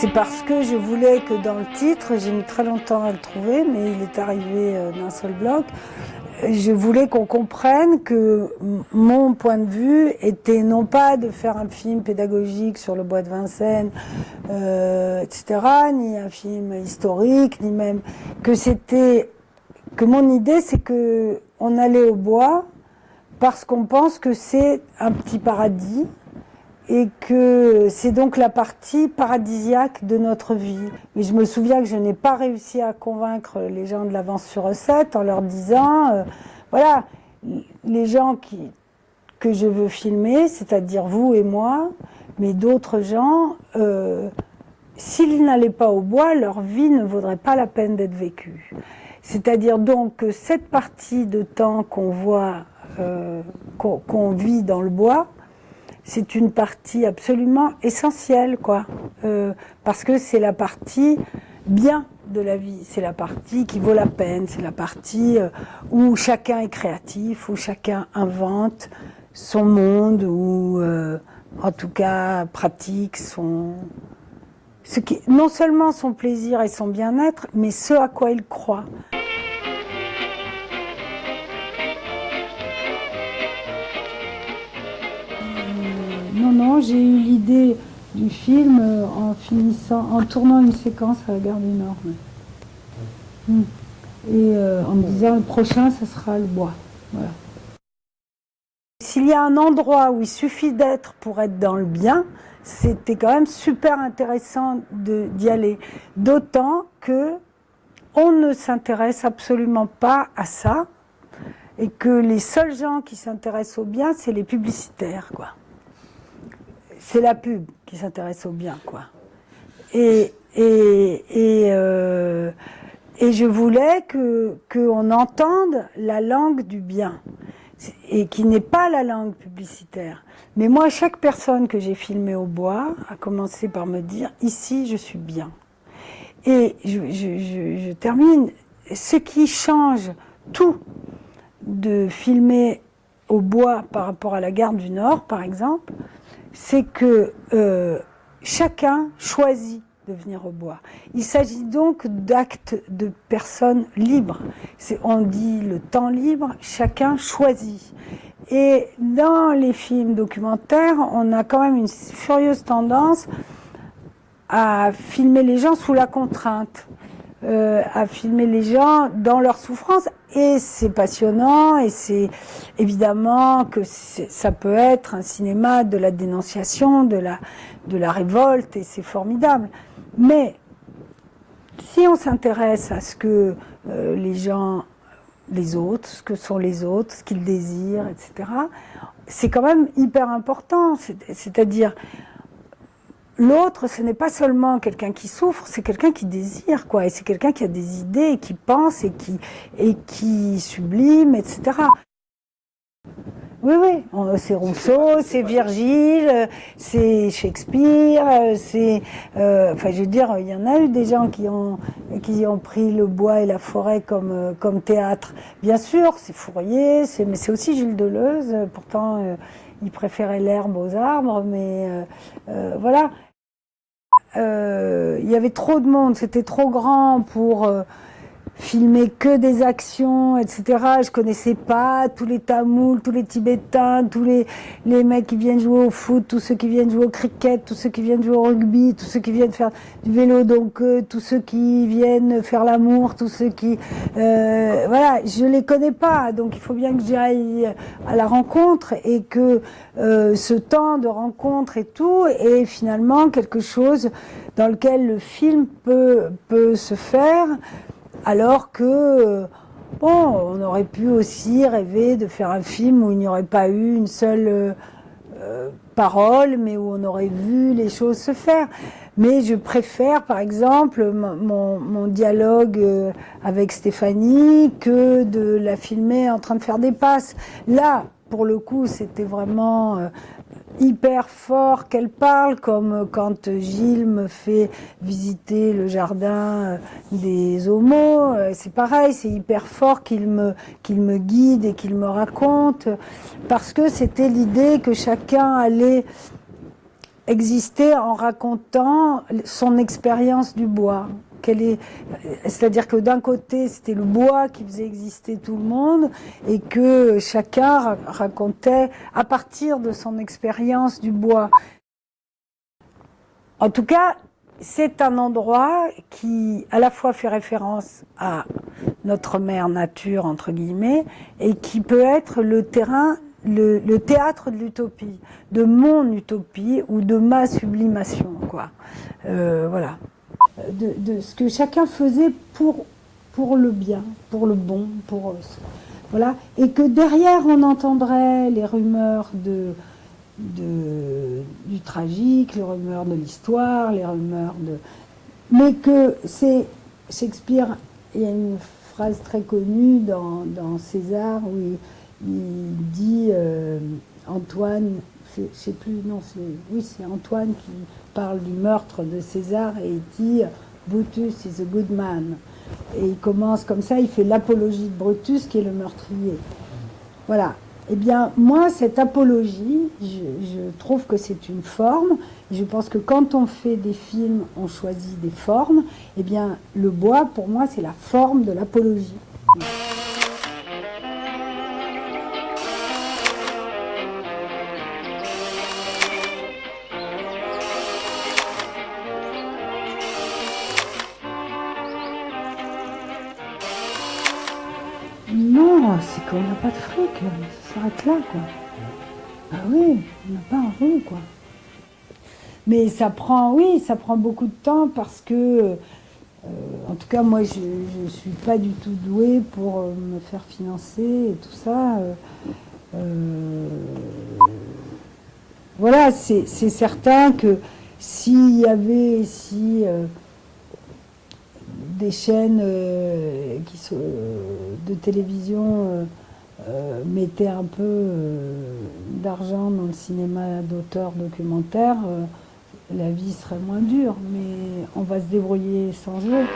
C'est parce que je voulais que dans le titre, j'ai mis très longtemps à le trouver, mais il est arrivé d'un seul bloc, je voulais qu'on comprenne que mon point de vue était non pas de faire un film pédagogique sur le bois de Vincennes, etc., ni un film historique, ni même que mon idée c'est que on allait au bois parce qu'on pense que c'est un petit paradis et que c'est donc la partie paradisiaque de notre vie. Mais je me souviens que je n'ai pas réussi à convaincre les gens de l'Avance sur recette en leur disant, voilà, les gens que je veux filmer, c'est-à-dire vous et moi, mais d'autres gens, s'ils n'allaient pas au bois, leur vie ne vaudrait pas la peine d'être vécue. C'est-à-dire donc que cette partie de temps qu'on voit, qu'on vit dans le bois, c'est une partie absolument essentielle, quoi. Parce que c'est la partie bien de la vie, c'est la partie qui vaut la peine, c'est la partie où chacun est créatif, où chacun invente son monde, ou en tout cas pratique non seulement son plaisir et son bien-être, mais ce à quoi il croit. Non, j'ai eu l'idée du film en tournant une séquence à la gare du Nord. Et en me disant le prochain, ça sera le bois. Voilà. S'il y a un endroit où il suffit d'être pour être dans le bien, c'était quand même super intéressant d'y aller. D'autant que on ne s'intéresse absolument pas à ça et que les seuls gens qui s'intéressent au bien, c'est les publicitaires, quoi. C'est la pub qui s'intéresse au bien, quoi. Et je voulais qu'on entende la langue du bien, et qui n'est pas la langue publicitaire. Mais moi, chaque personne que j'ai filmée au bois a commencé par me dire « ici, je suis bien ». Et je termine. Ce qui change tout de filmer au bois par rapport à la gare du Nord, par exemple, c'est que chacun choisit de venir au bois. Il s'agit donc d'actes de personnes libres. On dit le temps libre, chacun choisit. Et dans les films documentaires, on a quand même une furieuse tendance à filmer les gens sous la contrainte, à filmer les gens dans leur souffrance, et c'est passionnant, et c'est évidemment que ça peut être un cinéma de la dénonciation, de la révolte, et c'est formidable. Mais si on s'intéresse à ce que les gens, les autres, ce que sont les autres, ce qu'ils désirent, etc., c'est quand même hyper important. C'est-à-dire, l'autre, ce n'est pas seulement quelqu'un qui souffre, c'est quelqu'un qui désire, quoi. Et c'est quelqu'un qui a des idées, et qui pense, et qui sublime, etc. Oui, c'est Rousseau, c'est Virgile, c'est Shakespeare, enfin, je veux dire, il y en a eu des gens qui ont pris le bois et la forêt comme théâtre. Bien sûr, c'est Fourier, mais c'est aussi Gilles Deleuze. Pourtant, il préférait l'herbe aux arbres, mais voilà. Il y avait trop de monde, c'était trop grand pour filmer que des actions, etc. Je connaissais pas tous les Tamouls, tous les Tibétains, tous les mecs qui viennent jouer au foot, tous ceux qui viennent jouer au cricket, tous ceux qui viennent jouer au rugby, tous ceux qui viennent faire du vélo, donc tous ceux qui viennent faire l'amour, tous ceux qui... voilà, je les connais pas, donc il faut bien que j'aille à la rencontre, et que ce temps de rencontre et tout est finalement quelque chose dans lequel le film peut se faire. Alors que, bon, on aurait pu aussi rêver de faire un film où il n'y aurait pas eu une seule parole, mais où on aurait vu les choses se faire. Mais je préfère, par exemple, mon dialogue avec Stéphanie que de la filmer en train de faire des passes. Là, pour le coup, c'était vraiment hyper fort qu'elle parle, comme quand Gilles me fait visiter le jardin des homos. C'est pareil, c'est hyper fort qu'il me guide et qu'il me raconte, parce que c'était l'idée que chacun allait exister en racontant son expérience du bois. C'est-à-dire que d'un côté, c'était le bois qui faisait exister tout le monde et que chacun racontait à partir de son expérience du bois. En tout cas, c'est un endroit qui à la fois fait référence à notre mère nature, entre guillemets, et qui peut être le terrain, le théâtre de l'utopie, de mon utopie ou de ma sublimation, quoi. Voilà. De ce que chacun faisait pour le bien, pour le bon, voilà, et que derrière on entendrait les rumeurs du tragique, les rumeurs de l'histoire, les rumeurs de... Mais que c'est Shakespeare, il y a une phrase très connue dans César où il dit Antoine, je sais plus, non, c'est Antoine qui parle du meurtre de César et il dit Brutus is a good man. Et il commence comme ça, il fait l'apologie de Brutus qui est le meurtrier. Voilà. Eh bien, moi, cette apologie, je trouve que c'est une forme. Et je pense que quand on fait des films, on choisit des formes. Eh bien, le bois, pour moi, c'est la forme de l'apologie. Non, c'est qu'on n'a pas de fric, ça s'arrête là, quoi. Ah oui, on n'a pas un rond, quoi. Mais ça prend, oui, ça prend beaucoup de temps parce que, en tout cas, moi, je ne suis pas du tout douée pour me faire financer et tout ça. Voilà, c'est certain que s'il y avait des chaînes de télévision mettaient un peu d'argent dans le cinéma d'auteur documentaire, la vie serait moins dure, mais on va se débrouiller sans eux.